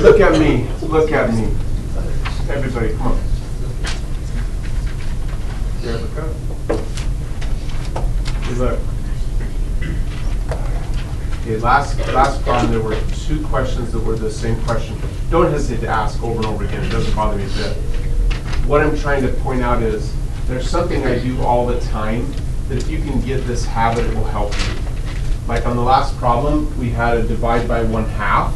Look at me. Look at me. Everybody, come on. Here, look up. Look. Okay, last problem, there were 2 questions that were the same question. Don't hesitate to ask over and over again. It doesn't bother me a bit. What I'm trying to point out is there's something I do all the time that if you can get this habit, it will help you. Like on the last problem, we had a divide by 1/2,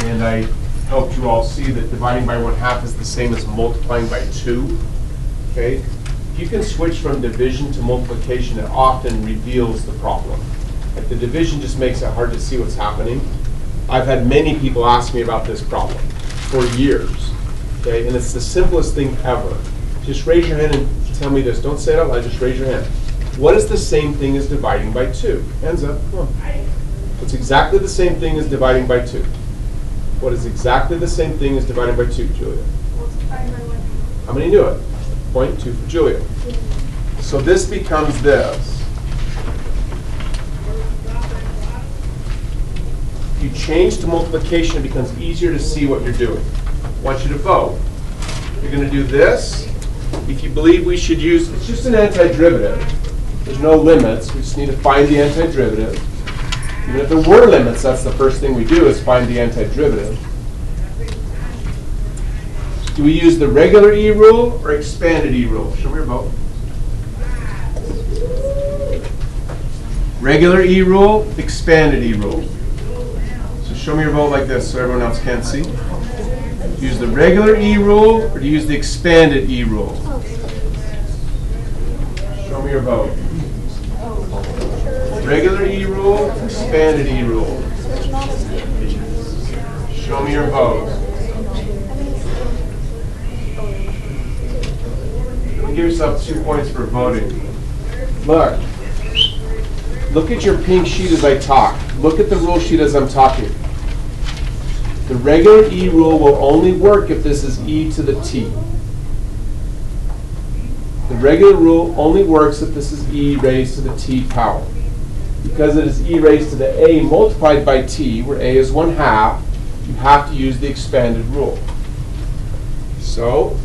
and I helped you all see that dividing by 1/2 is the same as multiplying by 2. Okay? If you can switch from division to multiplication, it often reveals the problem. Like the division just makes it hard to see what's happening. I've had many people ask me about this problem for years. Okay? And it's the simplest thing ever. Just raise your hand and tell me this. Don't say it out loud, just raise your hand. What is the same thing as dividing by 2? Hands up. Come on. What's exactly the same thing as dividing by 2? What is exactly the same thing as dividing by 2, Julia? Multiplying by 1. How many knew it? Point 2 for Julia. So this becomes this. If you change to multiplication, it becomes easier to see what you're doing. I want you to vote. You're going to do this. If you believe we should use, it's just an antiderivative. There's no limits. We just need to find the antiderivative. Even if there were limits, that's the first thing we do is find the antiderivative. Do we use the regular E rule or expanded E rule? Show me your vote. Regular E rule, expanded E rule. So show me your vote like this so everyone else can see. Use the regular E rule or do you use the expanded E rule? Show me your vote. Regular E rule, expanded E rule. Show me your vote. Give yourself 2 points for voting. Look at your pink sheet as I talk. Look at the rule sheet as I'm talking. The regular E rule will only work if this is e to the t. The regular rule only works if this is e raised to the t power. Because it is e raised to the a multiplied by t, where a is 1/2, you have to use the expanded rule. So,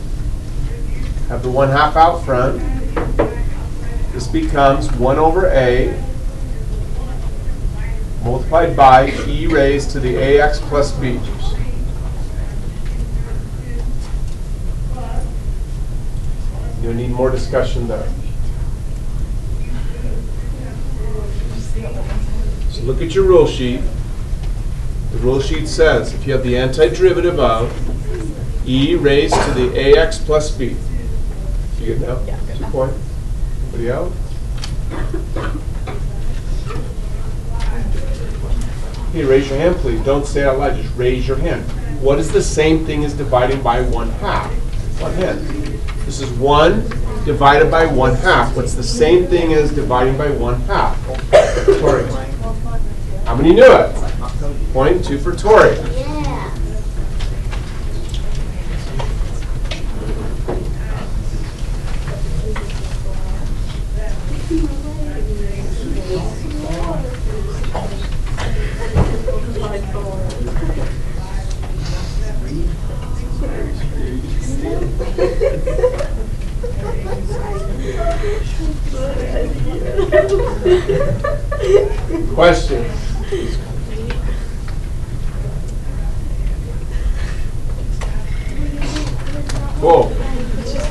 have the 1/2 out front. This becomes 1 over a multiplied by e raised to the ax plus b. You'll need more discussion there. So look at your rule sheet. The rule sheet says if you have the antiderivative of e raised to the ax plus b. You good now? Yeah, good 2 now. point. Anybody out? Hey, raise your hand, please. Don't say it out loud. Just raise your hand. What is the same thing as dividing by 1/2? One hand. This is 1 divided by 1/2. What's the same thing as dividing by 1/2? Tori. How many knew it? Point 2 for Tori. Yeah. Questions? Cool. It's just